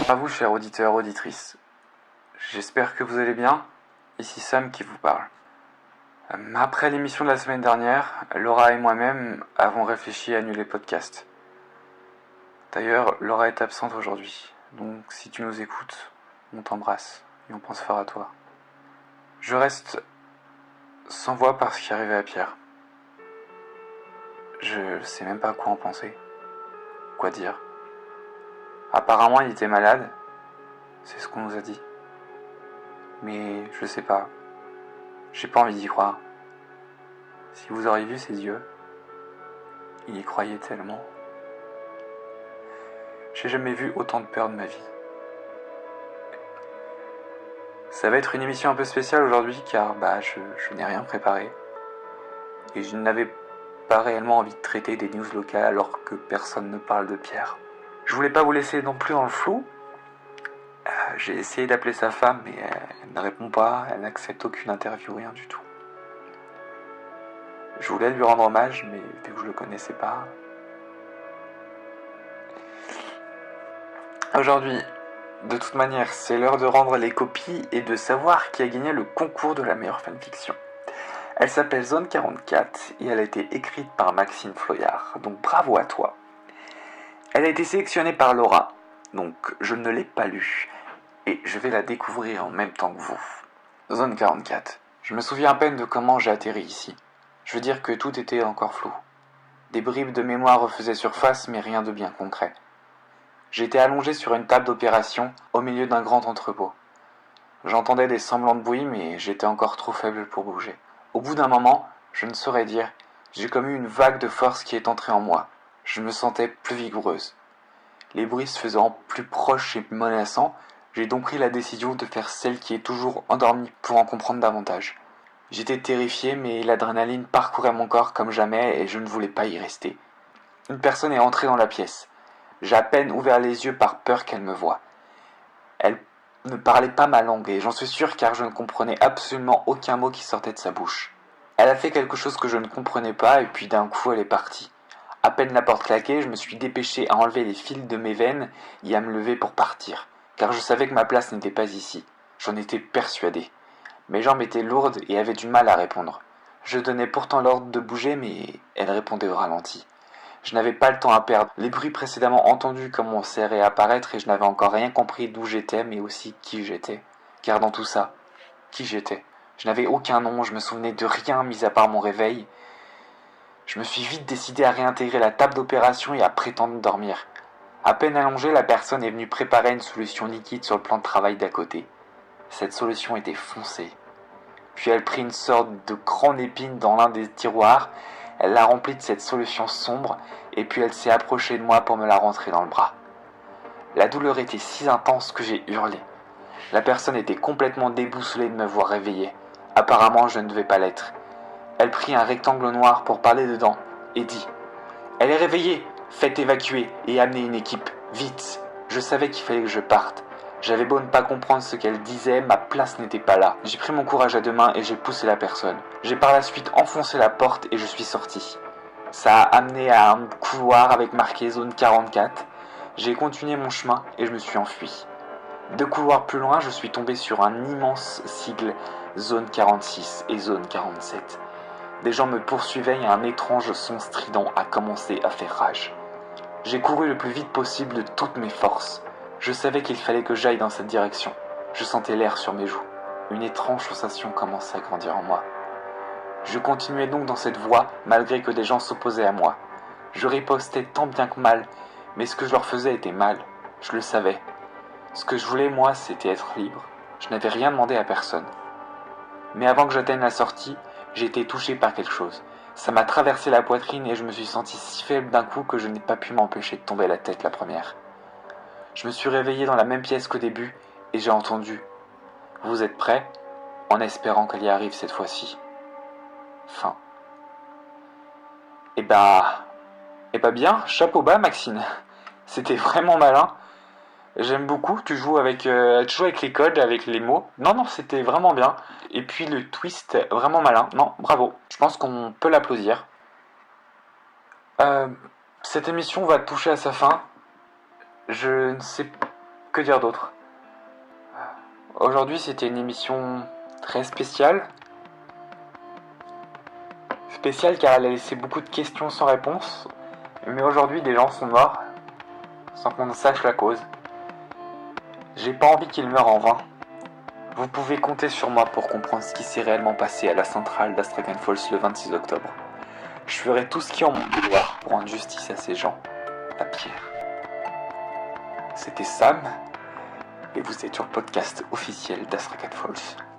À vous, chers auditeurs, auditrices. J'espère que vous allez bien. Ici Sam qui vous parle. Après l'émission de la semaine dernière, Laura et moi-même avons réfléchi à annuler le podcast. D'ailleurs, Laura est absente aujourd'hui, donc si tu nous écoutes, on t'embrasse et on pense fort à toi. Je reste sans voix par ce qui est arrivé à Pierre. Je sais même pas quoi en penser, quoi dire. Apparemment, il était malade, c'est ce qu'on nous a dit. Mais je sais pas, j'ai pas envie d'y croire. Si vous auriez vu ses yeux, il y croyait tellement. J'ai jamais vu autant de peur de ma vie. Ça va être une émission un peu spéciale aujourd'hui car je n'ai rien préparé. Et je n'avais pas réellement envie de traiter des news locales alors que personne ne parle de Pierre. Je voulais pas vous laisser non plus dans le flou. J'ai essayé d'appeler sa femme mais elle ne répond pas, elle n'accepte aucune interview, rien du tout. Je voulais lui rendre hommage mais vu que je le connaissais pas. Aujourd'hui, de toute manière, c'est l'heure de rendre les copies et de savoir qui a gagné le concours de la meilleure fanfiction. Elle s'appelle Zone 44 et elle a été écrite par Maxime Floyard, donc bravo à toi. Elle a été sélectionnée par Laura, donc je ne l'ai pas lue et je vais la découvrir en même temps que vous. Zone 44. Je me souviens à peine de comment j'ai atterri ici. Je veux dire que tout était encore flou. Des bribes de mémoire refaisaient surface mais rien de bien concret. J'étais allongé sur une table d'opération au milieu d'un grand entrepôt. J'entendais des semblants de bruit, mais j'étais encore trop faible pour bouger. Au bout d'un moment, je ne saurais dire, j'ai comme eu une vague de force qui est entrée en moi. Je me sentais plus vigoureuse. Les bruits se faisant plus proches et menaçants, j'ai donc pris la décision de faire celle qui est toujours endormie pour en comprendre davantage. J'étais terrifié, mais l'adrénaline parcourait mon corps comme jamais et je ne voulais pas y rester. Une personne est entrée dans la pièce. J'ai à peine ouvert les yeux par peur qu'elle me voie. Elle ne parlait pas ma langue et j'en suis sûr car je ne comprenais absolument aucun mot qui sortait de sa bouche. Elle a fait quelque chose que je ne comprenais pas et puis d'un coup elle est partie. À peine la porte claquée, je me suis dépêché à enlever les fils de mes veines et à me lever pour partir, car je savais que ma place n'était pas ici. J'en étais persuadé. Mes jambes étaient lourdes et avaient du mal à répondre. Je donnais pourtant l'ordre de bouger mais elle répondait au ralenti. Je n'avais pas le temps à perdre. Les bruits précédemment entendus commençaient à réapparaître et je n'avais encore rien compris d'où j'étais, mais aussi qui j'étais. Car dans tout ça, qui j'étais? Je n'avais aucun nom, je me souvenais de rien mis à part mon réveil. Je me suis vite décidé à réintégrer la table d'opération et à prétendre dormir. À peine allongée, la personne est venue préparer une solution liquide sur le plan de travail d'à côté. Cette solution était foncée. Puis elle prit une sorte de grande épine dans l'un des tiroirs. Elle l'a remplie de cette solution sombre et puis elle s'est approchée de moi pour me la rentrer dans le bras. La douleur était si intense que j'ai hurlé. La personne était complètement déboussolée de me voir réveillé. Apparemment, je ne devais pas l'être. Elle prit un rectangle noir pour parler dedans et dit « Elle est réveillée, faites évacuer et amenez une équipe, vite !» Je savais qu'il fallait que je parte. J'avais beau ne pas comprendre ce qu'elle disait, ma place n'était pas là. J'ai pris mon courage à deux mains et j'ai poussé la personne. J'ai par la suite enfoncé la porte et je suis sorti. Ça a amené à un couloir avec marqué zone 44. J'ai continué mon chemin et je me suis enfui. 2 couloirs plus loin, je suis tombé sur un immense sigle zone 46 et zone 47. Des gens me poursuivaient et un étrange son strident a commencé à faire rage. J'ai couru le plus vite possible de toutes mes forces. Je savais qu'il fallait que j'aille dans cette direction. Je sentais l'air sur mes joues. Une étrange sensation commençait à grandir en moi. Je continuais donc dans cette voie, malgré que des gens s'opposaient à moi. Je ripostais tant bien que mal, mais ce que je leur faisais était mal. Je le savais. Ce que je voulais, moi, c'était être libre. Je n'avais rien demandé à personne. Mais avant que j'atteigne la sortie, j'ai été touché par quelque chose. Ça m'a traversé la poitrine et je me suis senti si faible d'un coup que je n'ai pas pu m'empêcher de tomber la tête la première. Je me suis réveillé dans la même pièce qu'au début et j'ai entendu « Vous êtes prêts ?» en espérant qu'elle y arrive cette fois-ci. Fin. Eh bah bien, chapeau bas Maxine. C'était vraiment malin. J'aime beaucoup, tu joues avec les codes, avec les mots. Non, c'était vraiment bien. Et puis le twist, vraiment malin. Non, bravo. Je pense qu'on peut l'applaudir. Cette émission va toucher à sa fin. Je ne sais que dire d'autre. Aujourd'hui, c'était une émission très spéciale. Spéciale car elle a laissé beaucoup de questions sans réponse. Mais aujourd'hui, des gens sont morts sans qu'on ne sache la cause. J'ai pas envie qu'ils meurent en vain. Vous pouvez compter sur moi pour comprendre ce qui s'est réellement passé à la centrale d'Astrakhan Falls le 26 octobre. Je ferai tout ce qui est en mon pouvoir pour rendre justice à ces gens. La pierre. C'était Sam, et vous êtes sur le podcast officiel d'Astrakhan Falls.